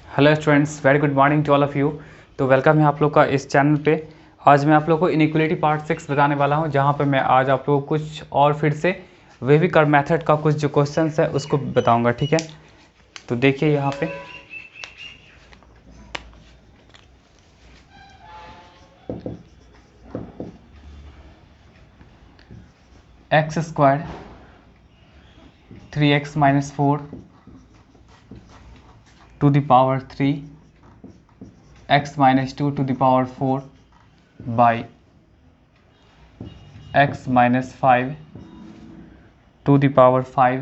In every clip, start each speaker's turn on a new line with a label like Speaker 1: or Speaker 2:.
Speaker 1: Hello students, very good morning to all of you. तो welcome है आप लोग का इस चैनल पे। आज मैं आप लोग को इनइक्वालिटी पार्ट 6 बताने वाला हूं, जहां पे मैं आज आप लोग को कुछ और फिर से वेवी कर्व मेथड का कुछ जो क्वेश्चंस है उसको बताऊंगा। ठीक है, तो देखिए यहाँ पे x square 3x - 4 to the power 3 x - 2 to the power 4 by x - 5 to the power 5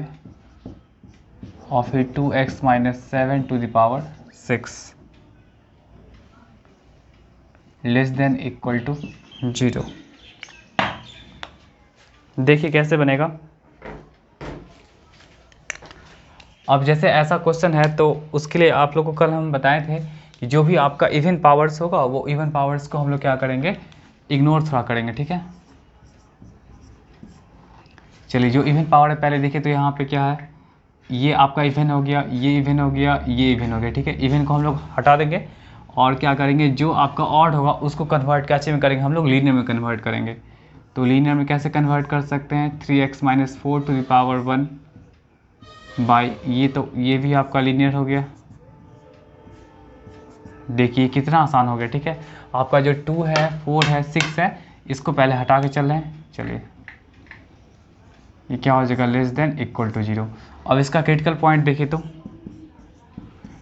Speaker 1: और फिर 2x - 7 to the power 6 less than equal to 0। देखिए कैसे बनेगा। अब जैसे ऐसा क्वेश्चन है तो उसके लिए आप लोगों को कल हम बताए थे कि जो भी आपका इवन पावर्स होगा वो इवन पावर्स को हम लोग क्या करेंगे, इग्नोर थोड़ा करेंगे। ठीक है, चलिए जो इवन पावर है पहले देखिए। तो यहाँ पे क्या है, ये आपका इवन हो गया, ये इवन हो गया, ये इवन हो गया। ठीक है, इवन को हम लोग हटा देंगे और क्या करेंगे, जो आपका ऑड होगा उसको कन्वर्ट कैसे में करेंगे, हम लोग लीनियर में कन्वर्ट करेंगे। तो लीनियर में कैसे कन्वर्ट कर सकते हैं, 3x - 4 to the power 1 by ये, तो ये भी आपका लीनियर हो गया। देखिए कितना आसान हो गया। ठीक है, आपका जो 2 है, 4 है, 6 है, इसको पहले हटा के चल रहे हैं। चलिए ये क्या हो जाएगा, लेस देन इक्वल टू 0। अब इसका क्रिटिकल पॉइंट देखिए, तो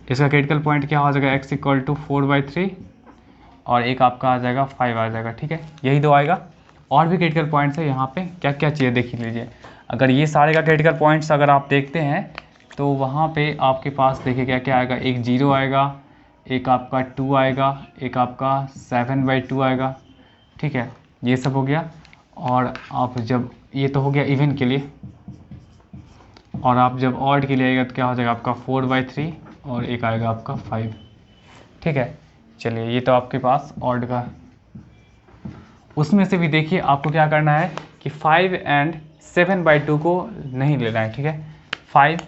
Speaker 1: इसका क्रिटिकल पॉइंट क्या हो जाएगा, x = 4/3 और एक आपका आ जाएगा 5 आ जाएगा। ठीक है, यही दो आएगा। और भी क्रिटिकल पॉइंट्स है यहाँ पे, क्या क्या चाहिए देख लीजिए। अगर ये सारे का क्रिटिकल पॉइंट्स अगर आप देखते हैं तो वहाँ पे आपके पास देखिए क्या क्या आएगा, एक 0 आएगा, एक आपका 2 आएगा, एक आपका 7/2 आएगा। ठीक है, ये सब हो गया। और आप जब ये तो हो गया इवन के लिए, और आप जब ऑड के लिए आएगा तो क्या हो जाएगा आपका 4/3 और एक आएगा आपका 5। ठीक है, चलिए ये तो आपके पास ऑड का। उसमें से भी देखिए आपको क्या करना है कि 5 and 7/2 को नहीं लेना है। ठीक है, 5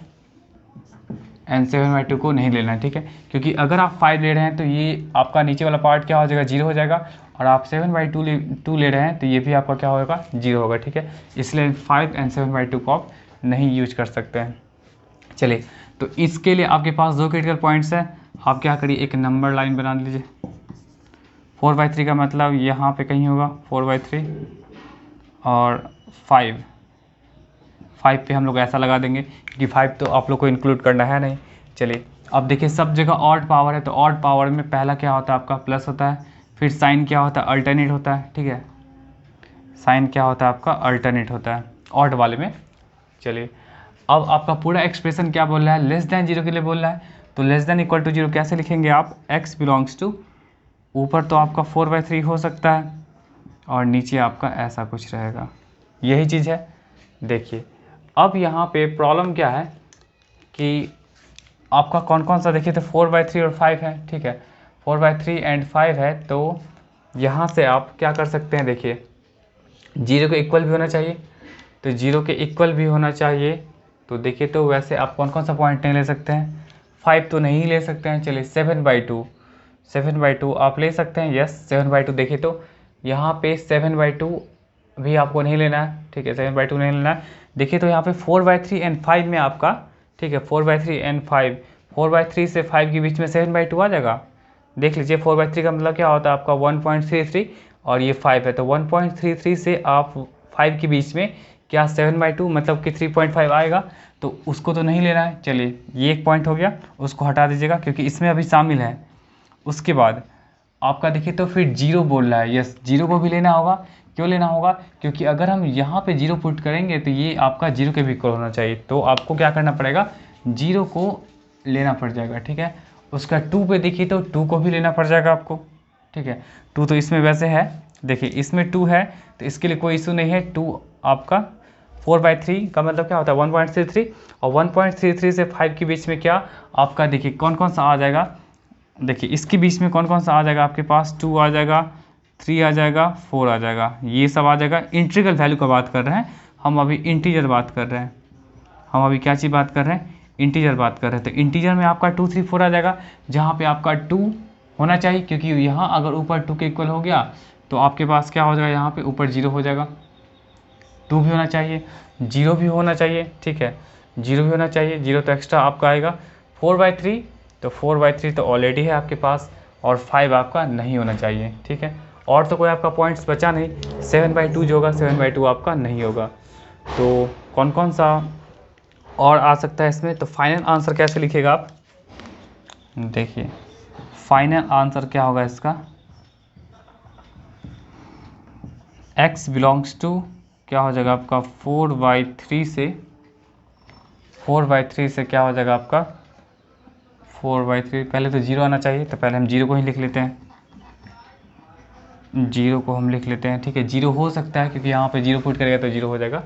Speaker 1: and 7/2 को नहीं लेना है। ठीक है, क्योंकि अगर आप 5 ले रहे हैं तो ये आपका नीचे वाला पार्ट क्या हो जाएगा, 0 हो जाएगा, और आप 7/2 ले रहे हैं तो ये भी आपका क्या होगा, 0 होगा। ठीक है, इसलिए 5 and 7/2 को आप नहीं यूज कर सकते हैं। चलिए, तो इसके लिए आपके पास दो क्रिटिकल पॉइंट्स हैं। आप क्या करिए, एक नंबर लाइन बना लीजिए। 4/3 का मतलब यहाँ पे कहीं होगा 4/3 और 5 पे हम लोग ऐसा लगा देंगे, क्योंकि 5 तो आप लोग को इंक्लूड करना है नहीं। चलिए अब देखिए, सब जगह ऑड पावर है तो ऑड पावर में पहला क्या होता है आपका, प्लस होता है। फिर साइन क्या होता है, अल्टरनेट होता है। ठीक है, साइन क्या होता है आपका, अल्टरनेट होता है ऑड वाले में। चलिए अब आपका पूरा एक्सप्रेशन क्या बोल रहा है, लेस देन 0 के लिए बोल रहा है। तो लेस देन इक्वल टू 0 कैसे लिखेंगे आप, x बिलोंग्स टू, ऊपर तो आपका 4/3 हो सकता है और नीचे आपका ऐसा कुछ रहेगा, यही चीज़ है। देखिए अब यहाँ पे प्रॉब्लम क्या है कि आपका कौन कौन सा, देखिए तो 4/3 और 5 है। ठीक है, 4/3 एंड 5 है, तो यहाँ से आप क्या कर सकते हैं, देखिए 0 के इक्वल भी होना चाहिए, तो 0 के इक्वल भी होना चाहिए। तो देखिए तो वैसे आप कौन कौन सा पॉइंट नहीं ले सकते हैं, 5 तो नहीं ले सकते हैं। चलिए 7/2 आप ले सकते हैं, यस 7/2। देखिए तो यहाँ पे 7/2 भी आपको नहीं लेना है। ठीक है, 7/2 नहीं लेना है। देखिए तो यहाँ पे 4/3 एंड 5 में आपका, ठीक है 4/3 एंड 5, 4/3 से 5 के बीच में 7/2 आ जाएगा। देख लीजिए 4/3 का मतलब क्या होता है आपका 1.33 और ये 5 है, तो 1.33 से आप 5 के बीच में क्या 7/2 मतलब कि 3.5 आएगा, तो उसको तो नहीं लेना है। चलिए ये एक पॉइंट हो गया, उसको हटा दीजिएगा क्योंकि इसमें अभी शामिल है। उसके बाद आपका देखिए तो फिर 0 बोल रहा है, यस 0 को भी लेना होगा। क्यों लेना होगा, क्योंकि अगर हम यहाँ पे 0 पुट करेंगे तो ये आपका 0 के भी इक्वल होना चाहिए, तो आपको क्या करना पड़ेगा, 0 को लेना पड़ जाएगा। ठीक है, उसका 2 पे देखिए तो 2 को भी लेना पड़ जाएगा आपको। ठीक है, 2 तो इसमें वैसे है, देखिए इसमें 2 है तो इसके लिए कोई इशू नहीं है। 2 आपका 4/3 का मतलब क्या होता है 1.33, और 1.33 से 5 के बीच में क्या आपका, देखिए कौन कौन सा आ जाएगा, देखिए इसके बीच में कौन कौन सा आ जाएगा आपके पास, 2 आ जाएगा, 3 आ जाएगा, 4 आ जाएगा, ये सब आ जाएगा। इंटीग्रल वैल्यू का बात कर रहे हैं हम, अभी इंटीजर बात कर रहे हैं हम अभी क्या चीज़ बात कर रहे हैं, इंटीजर बात कर रहे हैं। तो इंटीजर में आपका 2 3 4 आ जाएगा, जहाँ पे आपका 2 होना चाहिए, क्योंकि यहाँ अगर ऊपर 2 के इक्वल हो गया तो आपके पास क्या हो जाएगा, यहाँ पे ऊपर 0 हो जाएगा। 2 भी होना चाहिए, 0 भी होना चाहिए, ठीक है, 0 भी होना चाहिए, 0 तो एक्स्ट्रा आपका आएगा। 4/3, तो 4/3 तो ऑलरेडी है आपके पास, और 5 आपका नहीं होना चाहिए, ठीक है। और तो कोई आपका पॉइंट्स बचा नहीं। 7/2 जो होगा, 7/2 आपका नहीं होगा। तो कौन कौन सा और आ सकता है इसमें, तो फाइनल आंसर कैसे लिखेगा आप, देखिए फाइनल आंसर क्या होगा इसका, x बिलोंग्स टू क्या हो जाएगा आपका 4/3 से, 4/3 से क्या हो जाएगा आपका 4/3, पहले तो 0 आना चाहिए, तो पहले हम 0 को ही लिख लेते हैं, 0 को हम लिख लेते हैं, ठीक है। 0 हो सकता है क्योंकि यहाँ पे 0 पुट करेगा तो 0 हो जाएगा।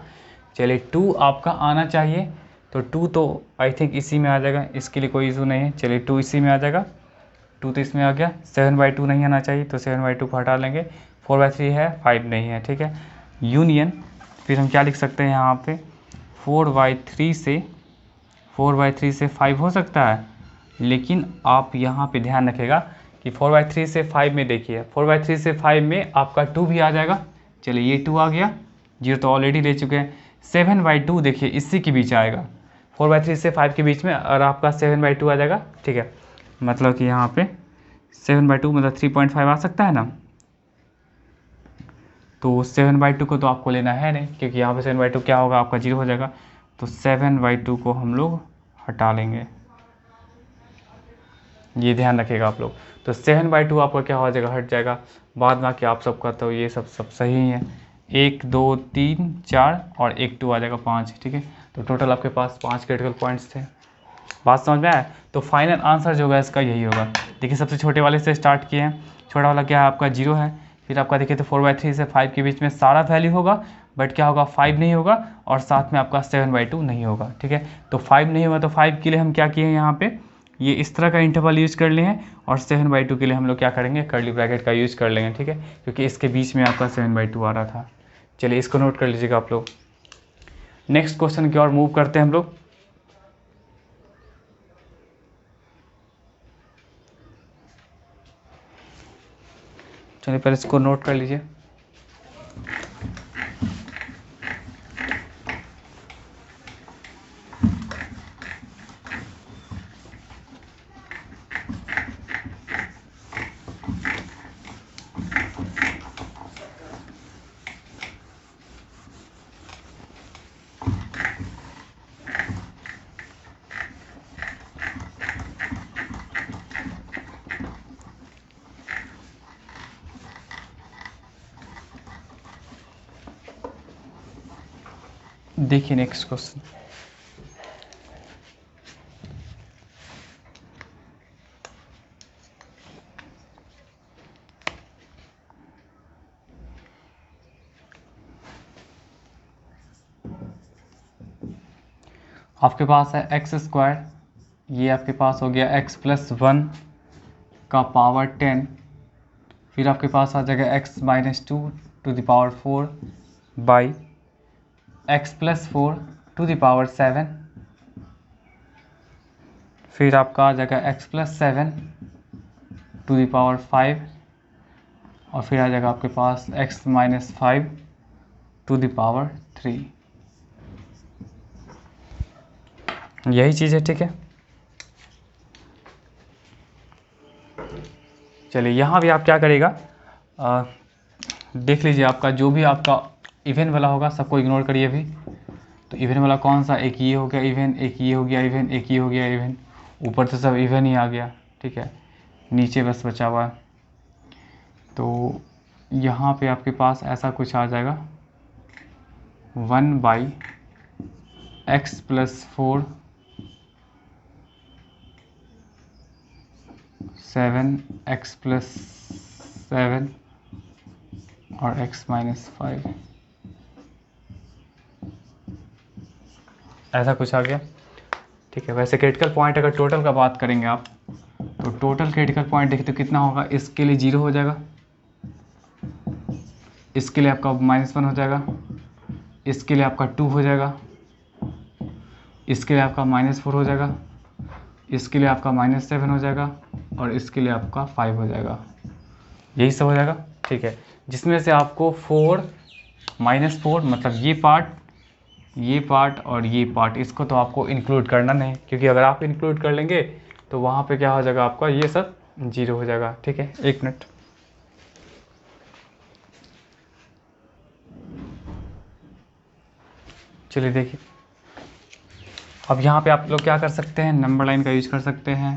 Speaker 1: चलिए 2 आपका आना चाहिए, तो 2 तो आई थिंक इसी में आ जाएगा, इसके लिए कोई इशू नहीं है। चलिए 2 इसी में आ जाएगा, 2 तो इसमें आ गया। 7/2 नहीं आना चाहिए, तो 7/2 को हटा लेंगे। 4/3 है, 5 नहीं है, ठीक है। यूनियन, फिर हम क्या लिख सकते हैं यहाँ पे, 4/3 से 5 हो सकता है, लेकिन आप यहाँ पे ध्यान रखिएगा कि 4/3 से 5 में देखिए, 4/3 से 5 में आपका 2 भी आ जाएगा। चलिए ये 2 आ गया, 0 तो ऑलरेडी ले चुके हैं। 7/2 देखिए इसी के बीच आएगा, 4/3 से 5 के बीच में, और आपका 7/2 आ जाएगा, ठीक है। मतलब कि यहाँ पे 7/2 मतलब 3.5 आ सकता है ना। तो 7/2 को तो आपको लेना है नहीं, क्योंकि यहाँ पे 7/2 क्या होगा आपका 0 हो जाएगा। तो 7/2 को हम लोग हटा लेंगे, ये ध्यान रखिएगा आप लोग। तो 7/2 आपका क्या हो जाएगा, हट जाएगा। बाद में कि आप सबका तो ये सब सही है, 1 2 3 4 और 1 2 आ जाएगा 5, ठीक है। तो टोटल आपके पास 5 क्रिटिकल पॉइंट्स थे। बात समझ में आया। तो फाइनल आंसर जो होगा इसका यही होगा। देखिए सबसे छोटे वाले से स्टार्ट किए हैं, छोटा वाला क्या है आपका 0 है। फिर आपका देखिए तो 4/3 से 5 के बीच में सारा वैल्यू होगा, बट क्या होगा 5 नहीं होगा, और साथ में आपका 7/2 नहीं होगा, ठीक है। तो 5 नहीं होगा, तो 5 के लिए हम क्या किए हैं, यहाँ पे ये इस तरह का इंटरवल यूज कर लिए हैं, और 7/2 के लिए हम लोग क्या करेंगे, कर्ली ब्रैकेट का यूज कर लेंगे, ठीक है, क्योंकि इसके बीच में आपका 7/2 आ रहा था। चलिए इसको नोट कर लीजिएगा आप लोग। नेक्स्ट क्वेश्चन की ओर मूव करते हैं हम लोग। चलिए पहले इसको नोट कर लीजिए। देखिए नेक्स्ट क्वेश्चन, आपके पास है x², ये आपके पास हो गया x+1 का पावर 10, फिर आपके पास आ जाएगा x-2 by x+4 to the power 7, फिर आपका आ जाएगा x+7 टू द पावर 5, और फिर आ जाएगा आपके पास x-5 टू द पावर 3। यही चीज़ है, ठीक है। चलिए यहाँ भी आप क्या करेगा, देख लीजिए आपका जो भी आपका इवन वाला होगा सबको इग्नोर करिए अभी। तो इवन वाला कौन सा, एक ये हो गया इवन, एक ये हो गया इवन, एक ये हो गया इवन, ऊपर तो सब इवन ही आ गया, ठीक है, नीचे बस बचा हुआ है। तो यहाँ पे आपके पास ऐसा कुछ आ जाएगा 1/x+4 7x+7 और x-5, ऐसा कुछ आ गया, ठीक है। वैसे क्रिटिकल पॉइंट अगर टोटल का बात करेंगे आप, तो टोटल क्रिटिकल पॉइंट देखिए तो कितना होगा, इसके लिए 0 हो जाएगा, इसके लिए आपका -1 हो जाएगा, इसके लिए आपका 2 हो जाएगा, इसके लिए आपका -4 हो जाएगा, इसके लिए आपका -7 हो जाएगा और इसके लिए आपका 5 हो जाएगा। यही सब हो जाएगा, ठीक है। जिसमें से आपको 4 -4 मतलब ये पार्ट और ये पार्ट, इसको तो आपको इंक्लूड करना नहीं, क्योंकि अगर आप इंक्लूड कर लेंगे तो वहाँ पे क्या हो जाएगा आपका, ये सब 0 हो जाएगा, ठीक है। 1 मिनट, चलिए देखिए। अब यहाँ पे आप लोग क्या कर सकते हैं, नंबर लाइन का यूज कर सकते हैं।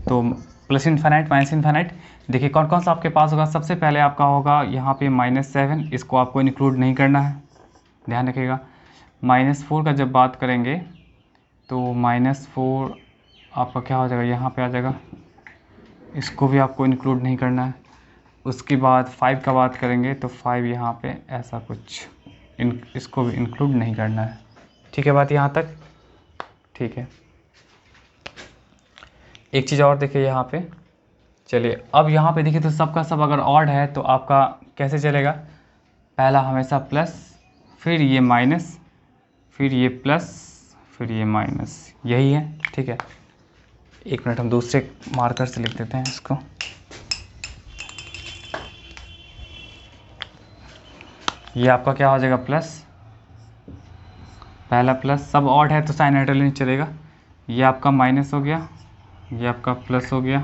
Speaker 1: तो प्लस इन्फाइनाइट माइनस इन्फाइनाइट, देखिए कौन कौन सा आपके पास होगा। सबसे पहले आपका होगा यहाँ पे -7, इसको आपको इंक्लूड नहीं करना है, ध्यान रखिएगा। -4 का जब बात करेंगे तो -4 आपका क्या हो जाएगा, यहाँ पे आ जाएगा, इसको भी आपको इंक्लूड नहीं करना है। उसके बाद 5 का बात करेंगे तो 5 यहाँ पे ऐसा कुछ, इसको भी इंक्लूड नहीं करना है, ठीक है। बात यहाँ तक ठीक है। एक चीज़ और देखिए यहाँ पे, चलिए अब यहाँ पे देखिए तो सबका सब अगर ऑड है तो आपका कैसे चलेगा, पहला हमेशा प्लस, फिर ये माइनस, फिर ये प्लस, फिर ये माइनस, यही है, ठीक है। 1 मिनट हम दूसरे मार्कर से लिख देते हैं इसको। ये आपका क्या हो जाएगा, प्लस, पहला प्लस, सब ऑड है तो साइन हाइड्रोजन नहीं चलेगा। ये आपका माइनस हो गया, ये आपका प्लस हो गया,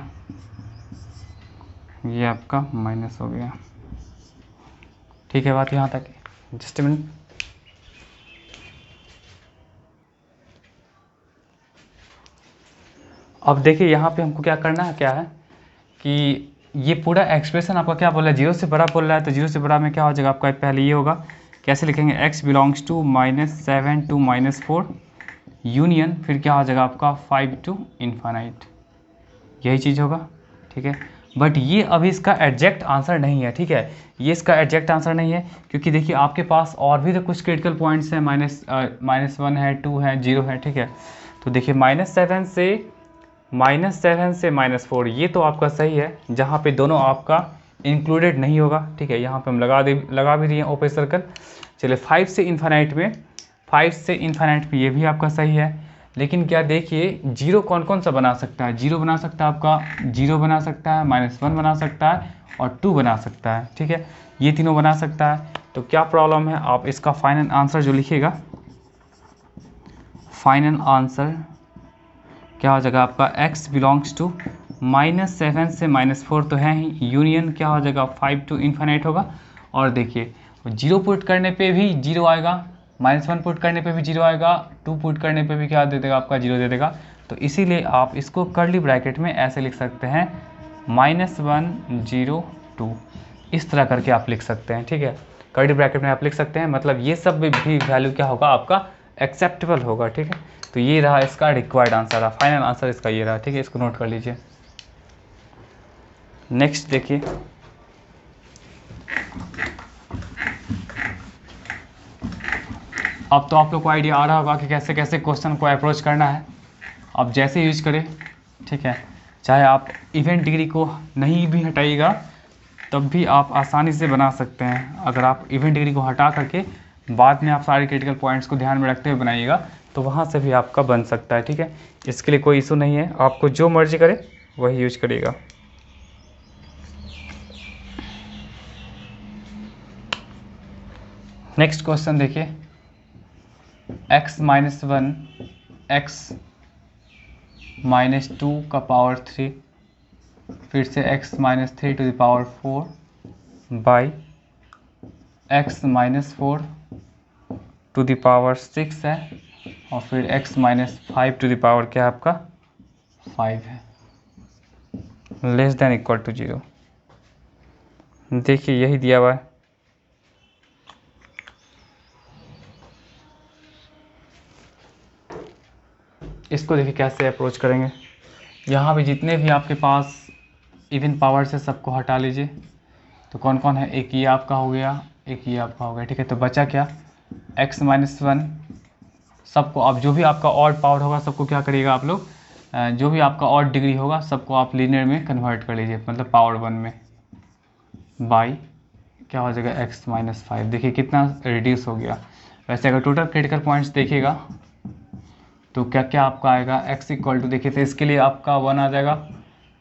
Speaker 1: ये आपका माइनस हो गया, ठीक है। बात यहाँ तक है, जस्ट मिनट। अब देखिए यहाँ पे हमको क्या करना है, क्या है कि ये पूरा एक्सप्रेशन आपका क्या बोल रहा है, 0 से बड़ा बोल रहा है, तो 0 से बड़ा में क्या हो जाएगा आपका, पहले ये होगा, कैसे लिखेंगे, x belongs to -7 to -4 union, फिर क्या हो जाएगा आपका 5 टू इन्फाइनाइट, यही चीज़ होगा, ठीक है। बट ये अभी इसका एग्जैक्ट आंसर नहीं है, ठीक है। ये इसका एग्जैक्ट आंसर नहीं है, क्योंकि देखिए आपके पास और भी तो कुछ क्रिटिकल पॉइंट्स हैं, -1 है, 2 है, 0 है, ठीक है। तो देखिए -7 से -4 ये तो आपका सही है, जहाँ पे दोनों आपका इंक्लूडेड नहीं होगा, ठीक है। यहाँ पे हम लगा भी दिए ओपन सर्कल। चलिए 5 से इन्फाइनाइट में ये भी आपका सही है, लेकिन क्या देखिए 0 कौन कौन सा बना सकता है, 0 बना सकता है आपका, 0 बना सकता है, -1 बना सकता है और 2 बना सकता है, ठीक है। ये तीनों बना सकता है। तो क्या प्रॉब्लम है, आप इसका फाइनल आंसर जो लिखिएगा, फाइनल आंसर क्या हो जाएगा आपका, x बिलोंग्स टू -7 से -4 तो है ही, यूनियन क्या हो जाएगा 5 टू इन्फाइनाइट होगा। और देखिए 0 पुट करने पे भी 0 आएगा, -1 पुट करने पे भी 0 आएगा, 2 पुट करने पे भी क्या दे देगा आपका, 0 दे देगा। तो इसीलिए आप इसको कर्ली ब्रैकेट में ऐसे लिख सकते हैं, -1 0 2, इस तरह करके आप लिख सकते हैं, ठीक है। कर्ली ब्रैकेट में आप लिख सकते हैं, मतलब ये सब भी वैल्यू क्या होगा आपका, एक्सेप्टेबल होगा, ठीक है। तो ये रहा इसका रिक्वायर्ड आंसर, रहा फाइनल आंसर इसका, ये रहा, ठीक है। इसको नोट कर लीजिए। नेक्स्ट देखिए, अब तो आप लोग को आइडिया आ रहा होगा कि कैसे कैसे क्वेश्चन को अप्रोच करना है। आप जैसे यूज करें, ठीक है, चाहे आप इवेंट डिग्री को नहीं भी हटाइएगा तब भी आप आसानी से बना सकते हैं। अगर आप इवेंट डिग्री को हटा करके बाद में आप सारे क्रिटिकल पॉइंट्स को ध्यान में रखते हुए बनाइएगा तो वहाँ से भी आपका बन सकता है, ठीक है। इसके लिए कोई इशू नहीं है, आपको जो मर्जी करे वही यूज करिएगा। नेक्स्ट क्वेश्चन देखिए, x -1 x -2 का पावर 3, फिर से x -3 to the power 4 by x -4 to the power 6 है, और फिर x -5 टू द पावर क्या है आपका 5 है, लेस देन इक्वल टू 0। देखिए यही दिया हुआ है। इसको देखिए कैसे अप्रोच करेंगे। यहाँ भी जितने भी आपके पास इवन पावर से सबको हटा लीजिए। तो कौन कौन है, एक ये आपका हो गया, एक ये आपका हो गया, ठीक है। तो बचा क्या, x -1 सबको, अब जो भी आपका ऑड पावर होगा सबको क्या करिएगा आप लोग, जो भी आपका ऑड डिग्री होगा सबको आप लीनियर में कन्वर्ट कर लीजिए, मतलब पावर 1 में, बाई क्या हो जाएगा x -5। देखिए कितना रिड्यूस हो गया। वैसे अगर टोटल क्रिटिकल पॉइंट्स देखिएगा तो क्या क्या आपका आएगा, x इक्वल टू, देखिए तो इसके लिए आपका 1 आ जाएगा,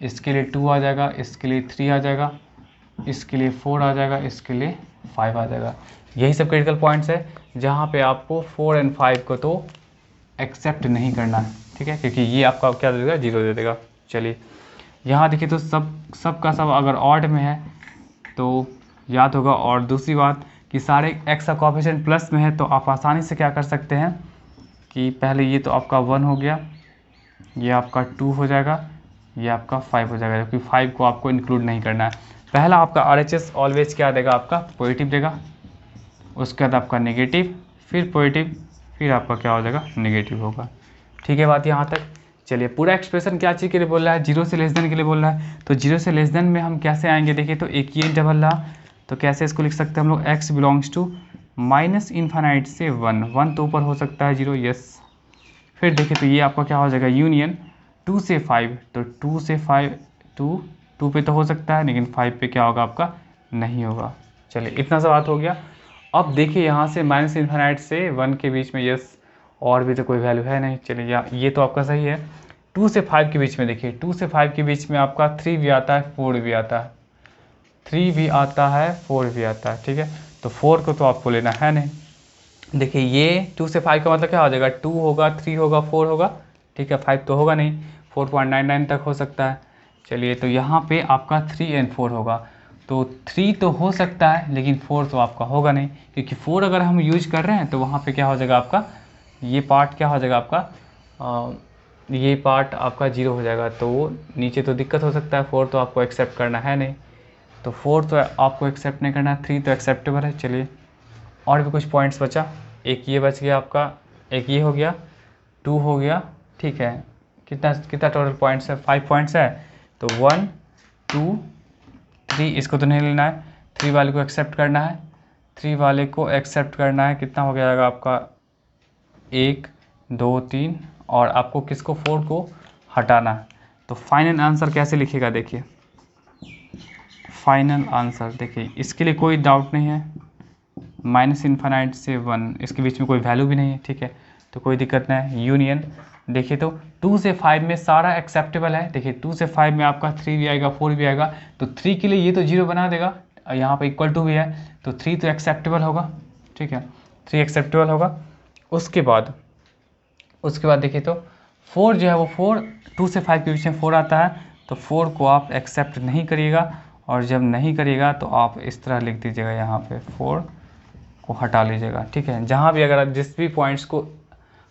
Speaker 1: इसके लिए 2 आ जाएगा, इसके लिए 3 आ जाएगा, इसके लिए 4 आ जाएगा, इसके लिए 5 आ जाएगा। यही सब क्रिटिकल पॉइंट्स है जहाँ पे आपको 4 और 5 को तो एक्सेप्ट नहीं करना है, ठीक है, क्योंकि ये आपका क्या दे देगा, 0 दे देगा। चलिए यहाँ देखिए तो सब का सब अगर ऑड में है तो याद होगा, और दूसरी बात कि सारे x का कोएफिशिएंट प्लस में है तो आप आसानी से क्या कर सकते हैं कि पहले ये तो आपका 1 हो गया, ये आपका 2 हो जाएगा, ये आपका 5 हो जाएगा, क्योंकि 5 को आपको इंक्लूड नहीं करना है। पहला आपका RHS ऑलवेज क्या देगा, आपका पॉजिटिव देगा, उसके बाद आपका नेगेटिव, फिर पॉजिटिव, फिर आपका क्या हो जाएगा, नेगेटिव होगा। ठीक है बात यहाँ तक। चलिए पूरा एक्सप्रेशन क्या चीज़ के लिए बोल रहा है, 0 से लेस देन के लिए बोल रहा है, तो 0 से लेस देन में हम कैसे आएंगे, देखिए तो एक ये डबल रहा, तो कैसे इसको लिख सकते हैं हम लोग, x belongs to minus infinite से 1 तो ऊपर हो सकता है 0, यस। फिर देखिए तो ये आपका क्या हो जाएगा, यूनियन 2 से 5, तो 2 से 5, 2 पे तो हो सकता है, लेकिन 5 पे क्या होगा, आपका नहीं होगा। चलिए इतना सा बात हो गया। अब देखिए यहाँ से माइनस इन्फानाइट से 1 के बीच में, यस, और भी तो कोई वैल्यू है नहीं। चलिए ये तो आपका सही है। 2 से 5 के बीच में देखिए, 2 से 5 के बीच में आपका 3 भी आता है, 4 भी आता है, 3 भी आता है, 4 भी आता है, ठीक है। तो 4 को तो आपको लेना है नहीं। देखिए ये 2 से 5 का मतलब क्या हो जाएगा, 2 होगा, 3 होगा, 4 होगा, ठीक है, 5 तो होगा नहीं, 4.99 तक हो सकता है। चलिए तो यहाँ पे आपका 3 और 4 होगा, तो 3 तो हो सकता है, लेकिन 4 तो आपका होगा नहीं, क्योंकि 4 अगर हम यूज कर रहे हैं तो वहाँ पे क्या हो जाएगा, आपका ये पार्ट क्या हो जाएगा, आपका ये पार्ट आपका 0 हो जाएगा, तो वो नीचे तो दिक्कत हो सकता है। 4 तो आपको एक्सेप्ट करना है नहीं, तो 4 तो आपको एक्सेप्ट नहीं करना, 3 तो एक्सेप्टेबल है। चलिए और भी कुछ पॉइंट्स बचा, एक ये बच गया आपका, एक ये हो गया, 2 हो गया, ठीक है, कितना कितना टोटल पॉइंट्स है, 5 पॉइंट्स है, तो 1 2 3 इसको तो नहीं लेना है, 3 वाले को एक्सेप्ट करना है, 3 वाले को एक्सेप्ट करना है, कितना हो जाएगा आपका 1 2 3, और आपको किसको, 4 को हटाना है। तो फाइनल आंसर कैसे लिखेगा, देखिए फाइनल आंसर देखिए, इसके लिए कोई डाउट नहीं है, माइनस इन्फानाइट से 1, इसके बीच में कोई वैल्यू भी नहीं है, ठीक है, तो कोई दिक्कत नहीं है। यूनियन देखिए तो 2 से 5 में सारा एक्सेप्टेबल है, देखिए 2 से 5 में आपका 3 भी आएगा, 4 भी आएगा, तो 3 के लिए ये तो 0 बना देगा, यहाँ पर इक्वल टू भी है, तो 3 तो एक्सेप्टेबल होगा, ठीक है, 3 एक्सेप्टेबल होगा। उसके बाद देखिए तो 4 जो है वो 4, 2 से 5 के बीच में 4 आता है, तो 4 को आप एक्सेप्ट नहीं करिएगा, और जब नहीं करिएगा तो आप इस तरह लिख दीजिएगा, यहाँ पे 4 को हटा लीजिएगा, ठीक है। जहाँ भी अगर आप जिस भी पॉइंट्स को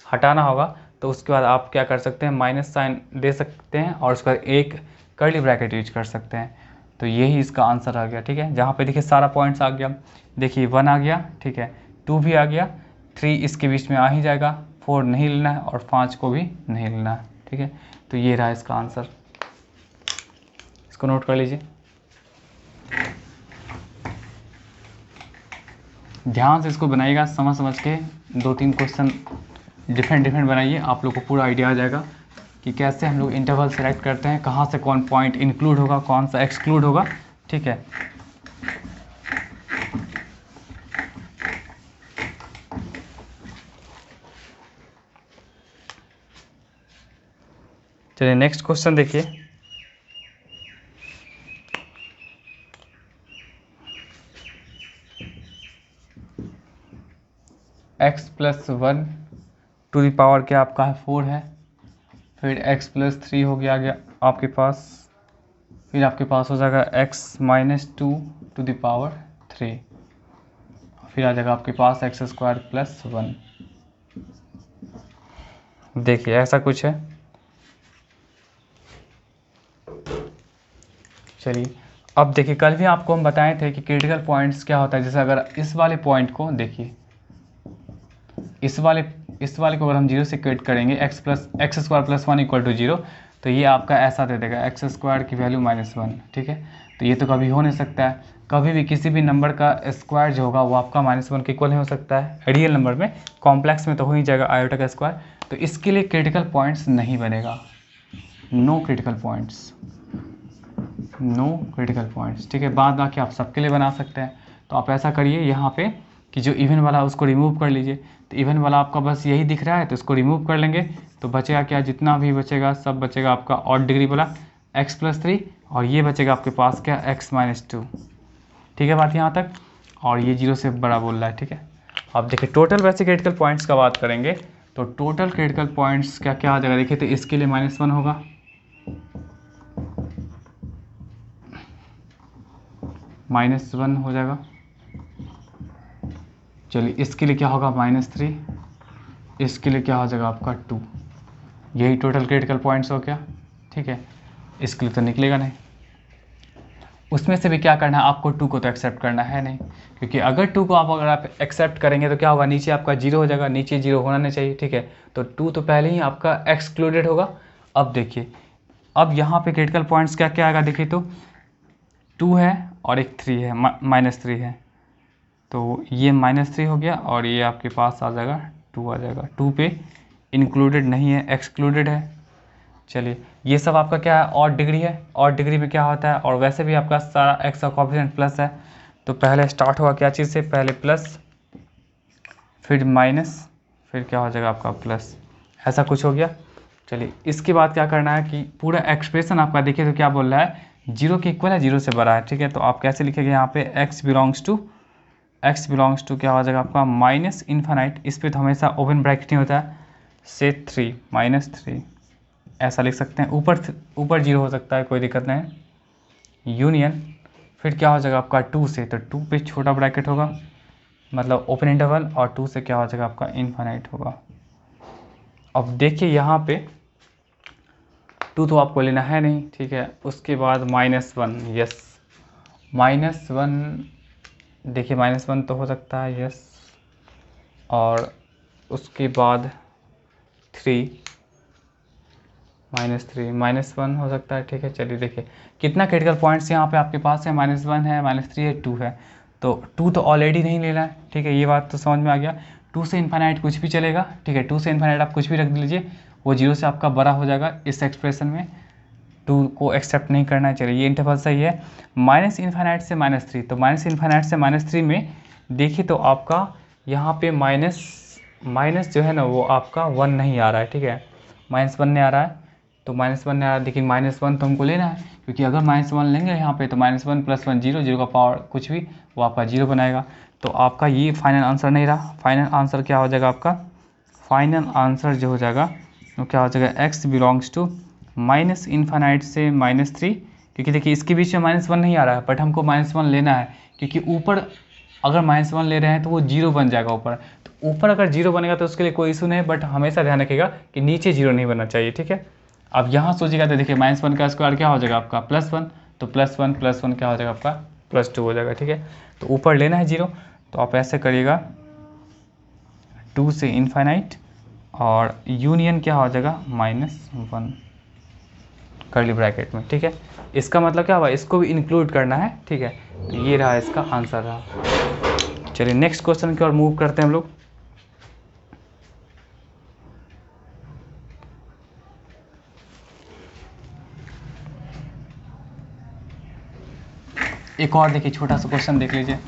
Speaker 1: हटाना होगा तो उसके बाद आप क्या कर सकते हैं, माइनस साइन दे सकते हैं, और उसका एक कर्ली ब्रैकेट यूज कर सकते हैं, तो यही इसका आंसर आ गया, ठीक है। जहाँ पे देखिए सारा पॉइंट्स आ गया, देखिए 1 आ गया, ठीक है, 2 भी आ गया, 3 इसके बीच में आ ही जाएगा, 4 नहीं लेना है, और 5 को भी नहीं लेना है, ठीक है। तो ये रहा इसका आंसर, इसको नोट कर लीजिए, ध्यान से इसको बनाइएगा, समझ के 2-3 क्वेश्चन डिफरेंट बनाइए, आप लोग को पूरा आइडिया आ जाएगा कि कैसे हम लोग इंटरवल सेलेक्ट करते हैं, कहाँ से कौन पॉइंट इंक्लूड होगा, कौन सा एक्सक्लूड होगा, ठीक है। चलिए नेक्स्ट क्वेश्चन देखिए, x + 1 टू द पावर क्या आपका है, 4 है, फिर x + 3 हो गया आपके पास, फिर आपके पास हो जाएगा x - 2 टू द पावर 3, फिर आ जाएगा आपके पास x² + 1। देखिए ऐसा कुछ है। चलिए अब देखिए, कल भी आपको हम बताए थे कि क्रिटिकल पॉइंट्स क्या होता है, जैसे अगर इस वाले पॉइंट को देखिए, इस वाले को अगर हम 0 से क्रिएट करेंगे, x² + 1 = 0, तो ये आपका ऐसा दे देगा, x² की वैल्यू -1, ठीक है। तो ये तो कभी हो नहीं सकता है, कभी भी किसी भी नंबर का स्क्वायर जो होगा वो आपका -1 के इक्वल नहीं हो सकता है, रियल नंबर में, कॉम्प्लेक्स में तो हो ही जाएगा आयोटा का स्क्वायर, तो इसके लिए क्रिटिकल पॉइंट्स नहीं बनेगा, नो क्रिटिकल पॉइंट्स, ठीक है। बाद बाकी आप सबके लिए बना सकते हैं, तो आप ऐसा करिए यहाँ पे कि जो इवन वाला उसको रिमूव कर लीजिए, तो इवन वाला आपका बस यही दिख रहा है, तो इसको रिमूव कर लेंगे, तो बचेगा क्या, जितना भी बचेगा सब बचेगा आपका ऑड डिग्री वाला x+3, और ये बचेगा आपके पास क्या x-2। ठीक है बात यहाँ तक, और ये 0 से बड़ा बोल रहा है। ठीक है, अब देखिए टोटल वैसे क्रिटिकल पॉइंट्स का बात करेंगे तो टोटल क्रिटिकल पॉइंट्स क्या क्या आ जाएगा, देखिए तो इसके लिए -1 होगा, -1 हो जाएगा। चलिए इसके लिए क्या होगा -3, इसके लिए क्या हो जाएगा आपका 2, यही टोटल क्रिटिकल पॉइंट्स हो गया। ठीक है, इसके लिए तो निकलेगा नहीं, उसमें से भी क्या करना है आपको 2 को तो एक्सेप्ट करना है नहीं, क्योंकि अगर 2 को अगर आप एक्सेप्ट करेंगे तो क्या होगा, नीचे आपका 0 हो जाएगा, नीचे 0 होना नहीं चाहिए। ठीक है, तो 2 तो पहले ही आपका एक्सक्लूडेड होगा। अब देखिए, अब यहाँ पे क्रिटिकल पॉइंट्स क्या क्या आएगा, देखिए तो 2 है और एक 3 है, -3 है, तो ये -3 हो गया, और ये आपके पास आ जाएगा 2 आ जाएगा। 2 पे इंक्लूडेड नहीं है, एक्सक्लूडेड है। चलिए ये सब आपका क्या है, ऑड डिग्री है, ऑड डिग्री में क्या होता है, और वैसे भी आपका सारा एक्स का कोएफिशिएंट प्लस है, तो पहले स्टार्ट हुआ क्या चीज़ से, पहले प्लस, फिर माइनस, फिर क्या हो जाएगा आपका प्लस, ऐसा कुछ हो गया। चलिए इसके बाद क्या करना है कि पूरा एक्सप्रेशन आपका देखिए तो क्या बोल रहा है, 0 के इक्वल है, 0 से बड़ा है। ठीक है, तो आप कैसे लिखेंगे यहाँ पे x बिलोंग्स टू क्या हो जाएगा आपका -∞, इस पर तो हमेशा ओपन ब्रैकेट नहीं होता है, से 3 -3 ऐसा लिख सकते हैं, ऊपर 0 हो सकता है, कोई दिक्कत नहीं, यूनियन, फिर क्या हो जाएगा आपका 2 से, तो 2 पे छोटा ब्रैकेट होगा मतलब ओपन इंटरवल, और 2 से क्या हो जाएगा आपका इनफाइनाइट होगा। अब देखिए यहाँ पे 2 तो आपको लेना है नहीं। ठीक है, उसके बाद -1, यस -1, देखिए -1 तो हो सकता है, यस, और उसके बाद 3 -1 हो सकता है। ठीक है, चलिए देखिए कितना क्रिटिकल पॉइंट्स यहाँ पे आपके पास है, -1 है, -3 है, 2 है, तो 2 तो ऑलरेडी नहीं लेना है। ठीक है, ये बात तो समझ में आ गया। 2 से इनफाइनाइट कुछ भी चलेगा। ठीक है, 2 से इनफाइनाइट आप कुछ भी रख लीजिए, वो 0 से आपका बड़ा हो जाएगा इस एक्सप्रेशन में, 2 को एक्सेप्ट नहीं करना है। चलिए ये इंटरवल सही है, -∞ से -3, तो -∞ से -3 में देखिए तो आपका यहाँ पे माइनस जो है ना वो आपका 1 नहीं आ रहा है। ठीक है, -1 नहीं आ रहा है, तो -1 नहीं आ रहा है, लेकिन -1 तो हमको लेना है, क्योंकि अगर -1 लेंगे यहाँ पे तो -1 + 1 0, 0 का पावर कुछ भी वो आपका 0 बनाएगा। तो आपका ये फाइनल आंसर नहीं रहा। फाइनल आंसर क्या हो जाएगा आपका, फाइनल आंसर जो हो जाएगा वो क्या हो जाएगा, x बिलोंग्स टू -∞ से -3, क्योंकि देखिए इसके बीच में -1 नहीं आ रहा है, बट हमको -1 लेना है, क्योंकि ऊपर अगर -1 ले रहे हैं तो वो 0 बन जाएगा ऊपर, तो ऊपर अगर 0 बनेगा तो उसके लिए कोई इशू नहीं, बट हमेशा ध्यान रखिएगा कि नीचे 0 नहीं बनना चाहिए। ठीक है, अब यहाँ सोचिएगा तो देखिए -1 का स्क्वायर क्या हो जाएगा आपका +1, तो +1 + 1 क्या हो जाएगा आपका +2 हो जाएगा। ठीक है, तो ऊपर लेना है 0, तो आप ऐसे करिएगा 2 से इनफाइनाइट, और यूनियन क्या हो जाएगा -1 कर्ली ब्रैकेट में। ठीक है, इसका मतलब क्या हुआ, इसको भी इंक्लूड करना है। ठीक है, तो ये रहा इसका आंसर रहा। चलिए नेक्स्ट क्वेश्चन की ओर मूव करते हैं हम लोग। एक और देखिए छोटा सा क्वेश्चन देख लीजिए।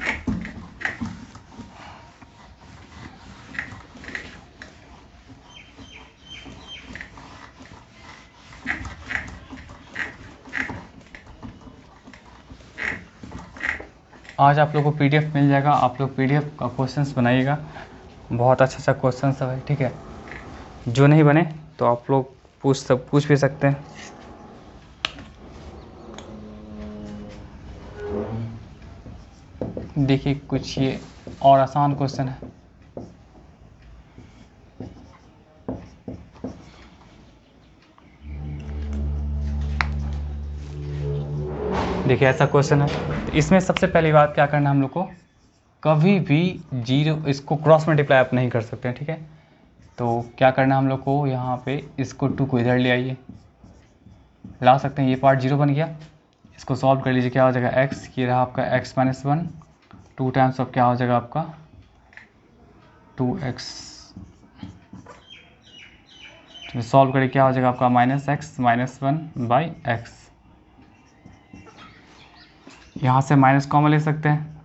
Speaker 1: आज आप लोगों को PDF मिल जाएगा, आप लोग PDF का क्वेश्चंस बनाइएगा, बहुत अच्छा क्वेश्चन सब है। ठीक है, जो नहीं बने तो आप लोग पूछ भी सकते हैं। देखिए कुछ ये और आसान क्वेश्चन है। देखिए ऐसा क्वेश्चन है, तो इसमें सबसे पहली बात क्या करना है हम लोग को, कभी भी 0 इसको क्रॉस मल्टीप्लाई आप नहीं कर सकते हैं। ठीक है, तो क्या करना है हम लोग को, यहाँ पे इसको 2 को इधर ले आइए, ला सकते हैं, ये पार्ट 0 बन गया, इसको सॉल्व कर लीजिए, क्या हो जाएगा x, ये रहा आपका x-1, 2 टाइम्स ऑफ क्या हो जाएगा आपका 2x, सॉल्व करिए क्या हो जाएगा आपका -x-1/x, यहाँ से माइनस कॉमन ले सकते हैं,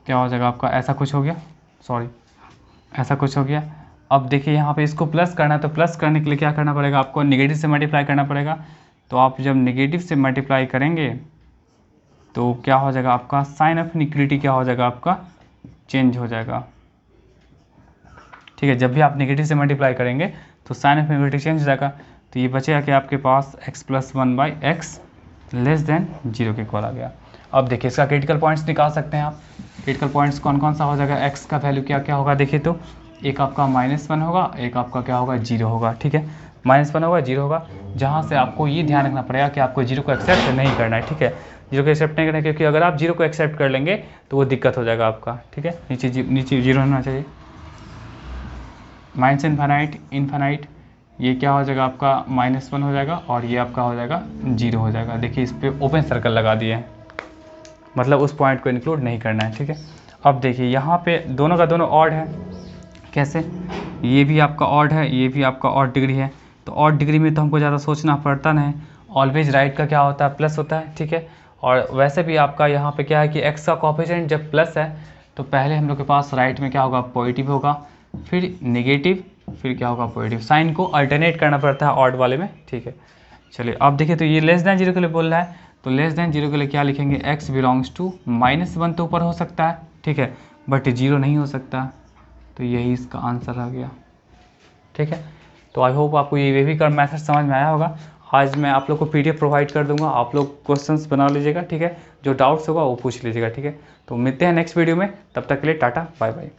Speaker 1: क्या हो जाएगा आपका, ऐसा कुछ हो गया, सॉरी ऐसा कुछ हो गया। अब देखिए यहाँ पे इसको प्लस करना है, तो प्लस करने के लिए क्या करना पड़ेगा आपको, नेगेटिव से मल्टीप्लाई करना पड़ेगा। तो आप जब नेगेटिव से मल्टीप्लाई करेंगे तो क्या हो जाएगा आपका, साइन ऑफ इनइक्वालिटी क्या हो जाएगा आपका, चेंज हो जाएगा। ठीक है, जब भी आप नेगेटिव से मल्टीप्लाई करेंगे तो साइन ऑफ इनइक्वालिटी चेंज हो जाएगा। तो ये बचेगा कि आपके पास x + 1/x लेस देन 0 के इक्वल आ गया। अब देखिए इसका क्रिटिकल पॉइंट्स निकाल सकते हैं आप। क्रिटिकल पॉइंट्स कौन कौन सा हो जाएगा, x का वैल्यू क्या क्या होगा देखिए, तो एक आपका -1 होगा, एक आपका क्या होगा 0 होगा। ठीक है, -1 होगा, 0 होगा। जहाँ से आपको ये ध्यान रखना पड़ेगा कि आपको 0 को एक्सेप्ट नहीं करना है। ठीक है, 0 को एक्सेप्ट नहीं करना है, क्योंकि अगर आप 0 को एक्सेप्ट कर लेंगे तो वो दिक्कत हो जाएगा आपका। ठीक है, नीचे 0 होना चाहिए। माइनस इन्फानाइट ये क्या हो जाएगा आपका, -1 हो जाएगा, और ये आपका हो जाएगा 0 हो जाएगा। देखिए इस पर ओपन सर्कल लगा दिए हैं, मतलब उस पॉइंट को इंक्लूड नहीं करना है। ठीक है, अब देखिए यहाँ पे दोनों का दोनों ऑड है। कैसे, ये भी आपका ऑड है, ये भी आपका ऑड डिग्री है। तो ऑड डिग्री में तो हमको ज़्यादा सोचना पड़ता नहीं, ऑलवेज राइट का क्या होता है, प्लस होता है। ठीक है, और वैसे भी आपका यहाँ पे क्या है कि x का कोएफिशिएंट जब प्लस है तो पहले हम लोग के पास राइट में क्या होगा, पॉजिटिव होगा, फिर नेगेटिव, फिर क्या होगा पॉजिटिव। साइन को अल्टरनेट करना पड़ता है ऑड वाले में। ठीक है, चलिए अब देखिए, तो ये लेस देन 0 के लिए बोल रहा है, तो लेस देन 0 के लिए क्या लिखेंगे, x बिलोंग्स टू -1 तो ऊपर हो सकता है। ठीक है, बट 0 नहीं हो सकता, तो यही इसका आंसर आ गया। ठीक है, तो आई होप आपको ये वे भी कर मैथड समझ में आया होगा। आज मैं आप लोग को PDF प्रोवाइड कर दूंगा, आप लोग क्वेश्चंस बना लीजिएगा। ठीक है, जो डाउट्स होगा वो पूछ लीजिएगा। ठीक है, तो मिलते हैं नेक्स्ट वीडियो में, तब तक के लिए टाटा बाय बाय।